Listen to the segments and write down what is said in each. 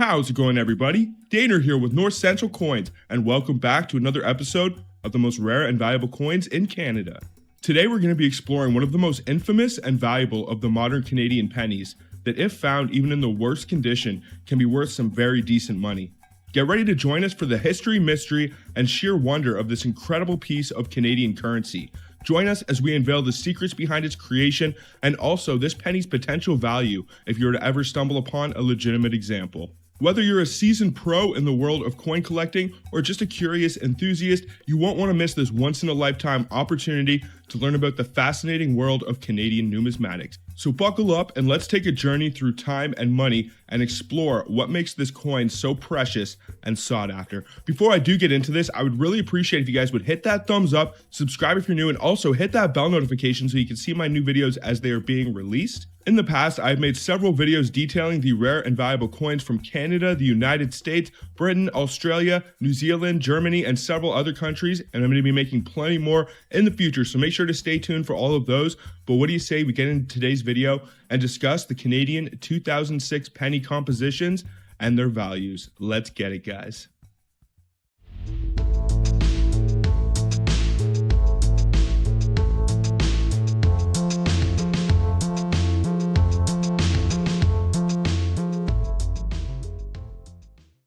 How's it going, everybody? Daner here with North Central Coins, and welcome back to another episode of the most rare and valuable coins in Canada. Today we're going to be exploring one of the most infamous and valuable of the modern Canadian pennies that, if found even in the worst condition, can be worth some very decent money. Get ready to join us for the history, mystery, and sheer wonder of this incredible piece of Canadian currency. Join us as we unveil the secrets behind its creation and also this penny's potential value if you were to ever stumble upon a legitimate example. Whether you're a seasoned pro in the world of coin collecting or just a curious enthusiast, you won't want to miss this once-in-a-lifetime opportunity to learn about the fascinating world of Canadian numismatics. So buckle up and let's take a journey through time and money and explore what makes this coin so precious and sought after. Before I do get into this, I would really appreciate if you guys would hit that thumbs up, subscribe if you're new, and also hit that bell notification so you can see my new videos as they are being released. In the past, I've made several videos detailing the rare and valuable coins from Canada, the United States, Britain, Australia, New Zealand, Germany, and several other countries, and I'm going to be making plenty more in the future, so make sure to stay tuned for all of those. But what do you say we get into today's video and discuss the Canadian 2006 penny compositions and their values? Let's get it, guys.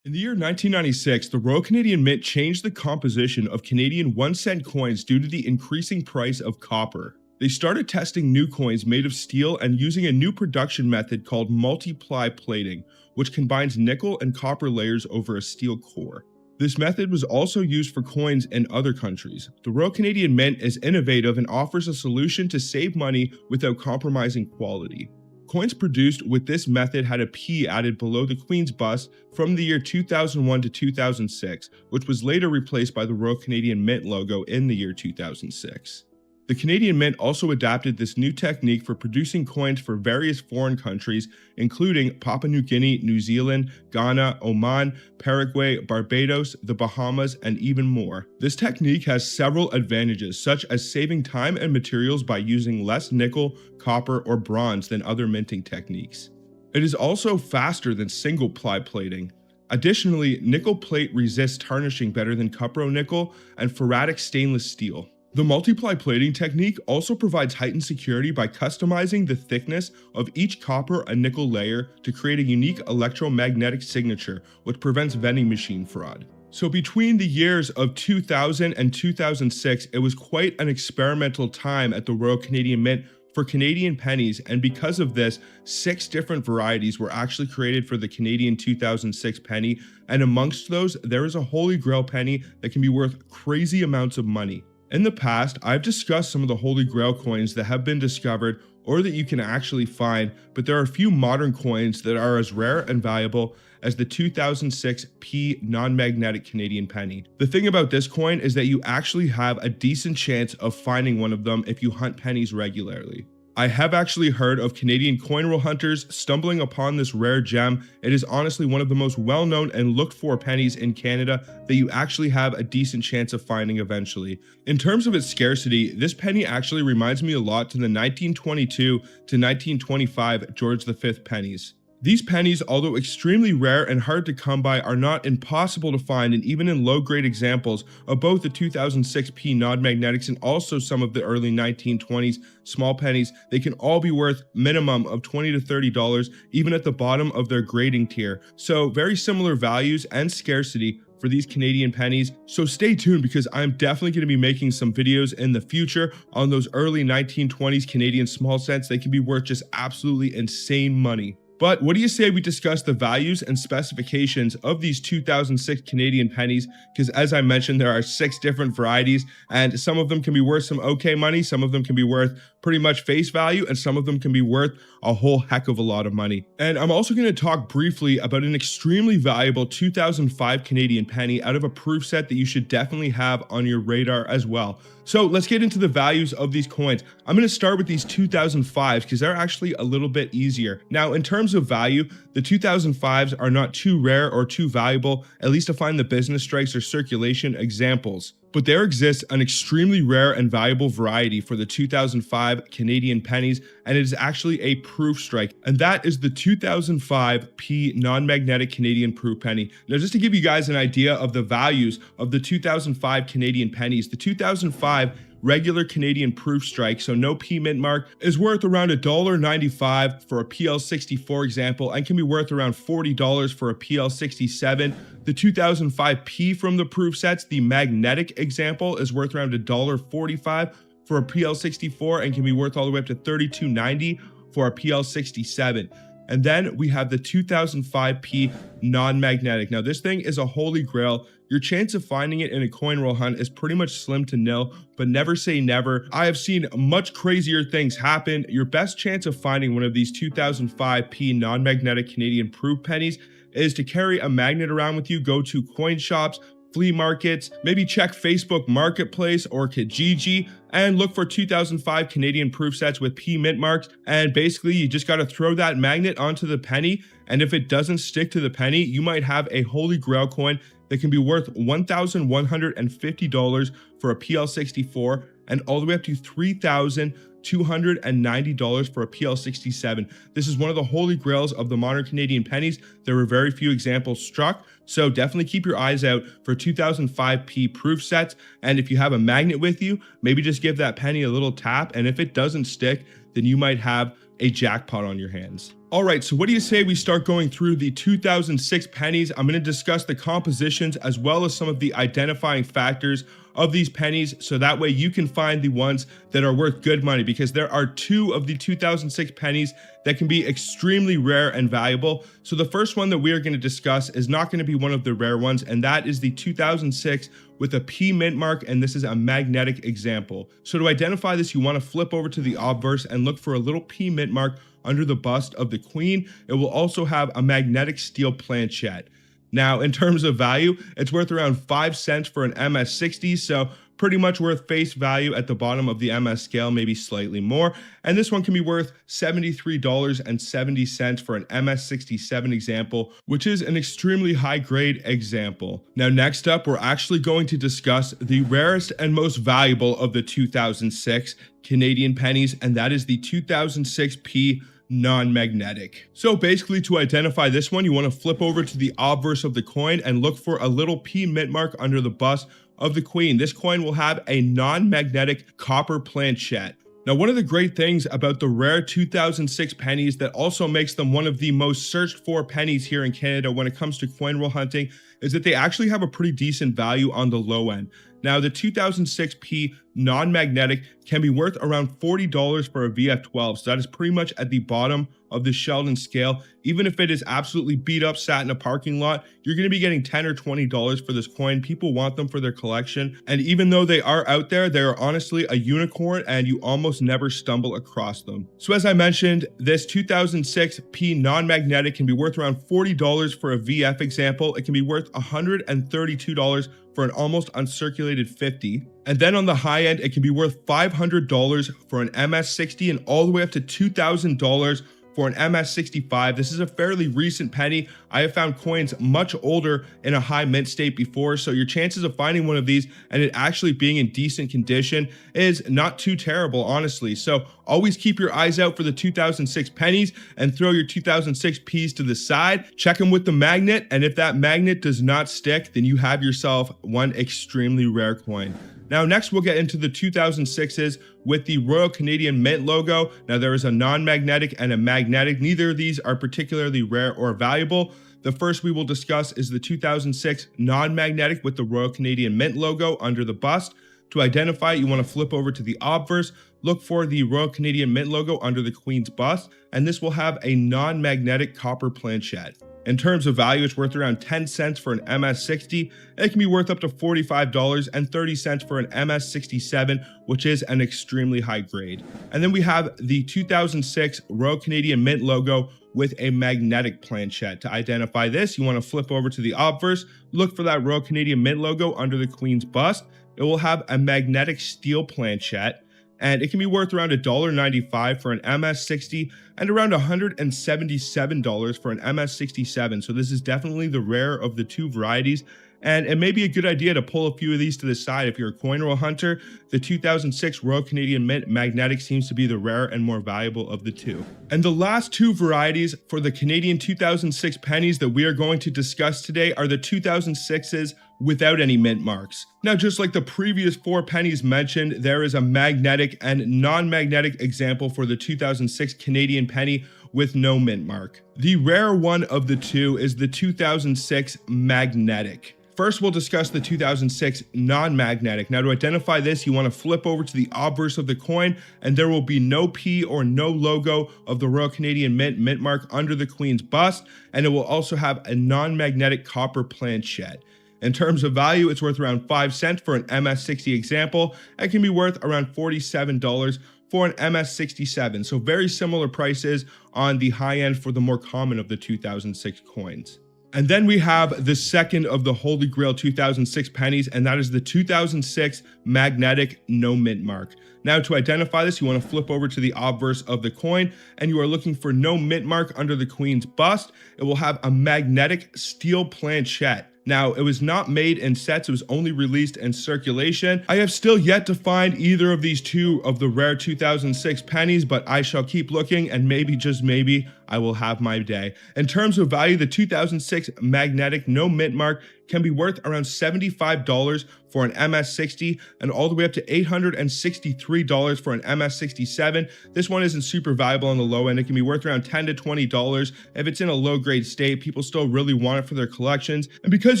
In the year 1996, the Royal Canadian Mint changed the composition of Canadian 1-cent coins due to the increasing price of copper. They started testing new coins made of steel and using a new production method called multiply plating, which combines nickel and copper layers over a steel core. This method was also used for coins in other countries. The Royal Canadian Mint is innovative and offers a solution to save money without compromising quality. Coins produced with this method had a P added below the Queen's bust from the year 2001 to 2006, which was later replaced by the Royal Canadian Mint logo in the year 2006. The Canadian Mint also adapted this new technique for producing coins for various foreign countries, including Papua New Guinea, New Zealand, Ghana, Oman, Paraguay, Barbados, the Bahamas, and even more. This technique has several advantages, such as saving time and materials by using less nickel, copper, or bronze than other minting techniques. It is also faster than single-ply plating. Additionally, nickel plate resists tarnishing better than cupro-nickel and ferritic stainless steel. The multiply plating technique also provides heightened security by customizing the thickness of each copper and nickel layer to create a unique electromagnetic signature, which prevents vending machine fraud. So between the years of 2000 and 2006, it was quite an experimental time at the Royal Canadian Mint for Canadian pennies, and because of this, 6 different varieties were actually created for the Canadian 2006 penny, and amongst those, there is a Holy Grail penny that can be worth crazy amounts of money. In the past, I've discussed some of the Holy Grail coins that have been discovered or that you can actually find, but there are a few modern coins that are as rare and valuable as the 2006 P non-magnetic Canadian penny. The thing about this coin is that you actually have a decent chance of finding one of them if you hunt pennies regularly. I have actually heard of Canadian coin roll hunters stumbling upon this rare gem. It is honestly one of the most well-known and looked for pennies in Canada that you actually have a decent chance of finding eventually. In terms of its scarcity, this penny actually reminds me a lot to the 1922 to 1925 George V pennies. These pennies, although extremely rare and hard to come by, are not impossible to find, and even in low-grade examples of both the 2006 P non-magnetics and also some of the early 1920s small pennies, they can all be worth minimum of $20 to $30, even at the bottom of their grading tier. So very similar values and scarcity for these Canadian pennies. So stay tuned because I'm definitely going to be making some videos in the future on those early 1920s Canadian small cents. They can be worth just absolutely insane money. But what do you say we discuss the values and specifications of these 2006 Canadian pennies? Because as I mentioned, there are 6 different varieties, and some of them can be worth some okay money, some of them can be worth pretty much face value, and some of them can be worth a whole heck of a lot of money. And I'm also going to talk briefly about an extremely valuable 2005 Canadian penny out of a proof set that you should definitely have on your radar as well. So let's get into the values of these coins. I'm going to start with these 2005s because they're actually a little bit easier. Now, in terms of value, the 2005s are not too rare or too valuable, at least to find the business strikes or circulation examples. But there exists an extremely rare and valuable variety for the 2005 Canadian pennies, and it is actually a proof strike, and that is the 2005 P non-magnetic Canadian proof penny. Now, just to give you guys an idea of the values of the 2005 Canadian pennies, the 2005 regular Canadian proof strike, so no P mint mark, is worth around $1.95 for a PL64 example and can be worth around $40 for a PL67. The 2005 P from the proof sets, the magnetic example, is worth around $1.45 for a PL64 and can be worth all the way up to $32.90 for a PL67. And then we have the 2005 P non-magnetic. Now, this thing is a holy grail. Your chance of finding it in a coin roll hunt is pretty much slim to nil, but never say never. I have seen much crazier things happen. Your best chance of finding one of these 2005 P non-magnetic Canadian proof pennies is to carry a magnet around with you, go to coin shops, flea markets, maybe check Facebook Marketplace or Kijiji and look for 2005 Canadian proof sets with P mint marks. And basically you just got to throw that magnet onto the penny. And if it doesn't stick to the penny, you might have a holy grail coin that can be worth $1,150 for a PL64 and all the way up to $3,290 for a PL67. This is one of the holy grails of the modern Canadian pennies. There were very few examples struck, so definitely keep your eyes out for 2005 P proof sets. And if you have a magnet with you, maybe just give that penny a little tap, and if it doesn't stick, then you might have a jackpot on your hands. All right, so what do you say we start going through the 2006 pennies? I'm going to discuss the compositions as well as some of the identifying factors of these pennies, so that way you can find the ones that are worth good money, because there are two of the 2006 pennies that can be extremely rare and valuable. So the first one that we are going to discuss is not going to be one of the rare ones, and that is the 2006 with a P mint mark, and this is a magnetic example. So to identify this, you want to flip over to the obverse and look for a little P mint mark under the bust of the queen. It will also have a magnetic steel planchette. Now, in terms of value, it's worth around 5 cents for an MS60, so pretty much worth face value at the bottom of the MS scale, maybe slightly more. And this one can be worth $73.70 for an MS67 example, which is an extremely high grade example. Now, next up, we're actually going to discuss the rarest and most valuable of the 2006 Canadian pennies, and that is the 2006 P non-magnetic. So basically, to identify this one, you want to flip over to the obverse of the coin and look for a little P mint mark under the bust of the queen. This coin will have a non-magnetic copper planchette. Now, one of the great things about the rare 2006 pennies that also makes them one of the most searched for pennies here in Canada when it comes to coin roll hunting is that they actually have a pretty decent value on the low end. Now, the 2006 P non-magnetic can be worth around $40 for a VF12, so that is pretty much at the bottom of the Sheldon scale. Even if it is absolutely beat up, sat in a parking lot, you're going to be getting $10 or $20 for this coin. People want them for their collection, and even though they are out there, they are honestly a unicorn, and you almost never stumble across them. So as I mentioned, this 2006 P non-magnetic can be worth around $40 for a VF example. It can be worth $132 for an almost uncirculated 50. And then on the high end, it can be worth $500 for an MS60 and all the way up to $2,000 for an MS65. This is a fairly recent penny. I have found coins much older in a high mint state before, so your chances of finding one of these and it actually being in decent condition is not too terrible, honestly. So always keep your eyes out for the 2006 pennies and throw your 2006 Ps to the side. Check them with the magnet, and if that magnet does not stick, then you have yourself one extremely rare coin. Now, next we'll get into the 2006s with the Royal Canadian Mint logo. Now, there is a non-magnetic and a magnetic. Neither of these are particularly rare or valuable. The first we will discuss is the 2006 non-magnetic with the Royal Canadian Mint logo under the bust. To identify it, you want to flip over to the obverse, look for the Royal Canadian Mint logo under the Queen's bust, and this will have a non-magnetic copper planchette. In terms of value, it's worth around 10 cents for an MS60. It can be worth up to $45.30 for an MS67, which is an extremely high grade. And then we have the 2006 Royal Canadian Mint logo with a magnetic planchette. To identify this, you want to flip over to the obverse, look for that Royal Canadian Mint logo under the Queen's bust. It will have a magnetic steel planchette, and it can be worth around $1.95 for an MS60 and around $177 for an MS67. So this is definitely the rare of the two varieties. And it may be a good idea to pull a few of these to the side. If you're a coin roll hunter, the 2006 Royal Canadian Mint Magnetic seems to be the rare and more valuable of the two. And the last two varieties for the Canadian 2006 pennies that we are going to discuss today are the 2006s without any mint marks. Now, just like the previous 4 pennies mentioned, there is a magnetic and non-magnetic example for the 2006 Canadian penny with no mint mark. The rare one of the two is the 2006 magnetic. First, we'll discuss the 2006 non-magnetic. Now, to identify this, you want to flip over to the obverse of the coin, and there will be no P or no logo of the Royal Canadian Mint mark under the Queen's bust, and it will also have a non-magnetic copper planchet. In terms of value, it's worth around 5 cents for an MS60 example, and can be worth around $47 for an MS67. So very similar prices on the high end for the more common of the 2006 coins. And then we have the second of the Holy Grail 2006 pennies, and that is the 2006 magnetic no mint mark. Now, to identify this, you want to flip over to the obverse of the coin, and you are looking for no mint mark under the Queen's bust. It will have a magnetic steel planchet. Now, it was not made in sets, it was only released in circulation. I have still yet to find either of these two of the rare 2006 pennies, but I shall keep looking, and maybe, just maybe, I will have my day. In terms of value, the 2006 magnetic no mint mark can be worth around $75 for an MS60 and all the way up to $863 for an MS67. This one isn't super valuable on the low end. It can be worth around $10 to $20. If it's in a low grade state, people still really want it for their collections. And because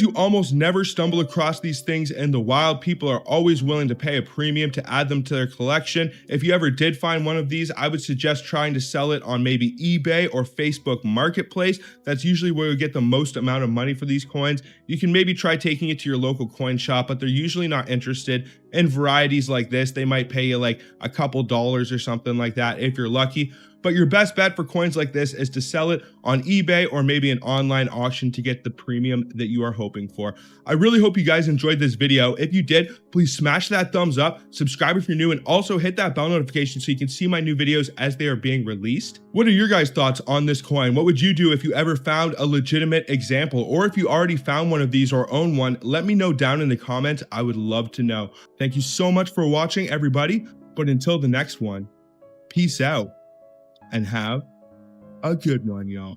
you almost never stumble across these things in the wild, people are always willing to pay a premium to add them to their collection. If you ever did find one of these, I would suggest trying to sell it on maybe eBay or Facebook Marketplace. That's usually where you get the most amount of money for these coins. You can maybe try taking it to your local coin shop, but they're usually not interested in varieties like this. They might pay you like a couple dollars or something like that if you're lucky. But your best bet for coins like this is to sell it on eBay or maybe an online auction to get the premium that you are hoping for. I really hope you guys enjoyed this video. If you did, please smash that thumbs up, subscribe if you're new, and also hit that bell notification so you can see my new videos as they are being released. What are your guys' thoughts on this coin? What would you do if you ever found a legitimate example? Or if you already found one of these or own one, let me know down in the comments. I would love to know. Thank you so much for watching, everybody. But until the next one, peace out. And have a good one, y'all.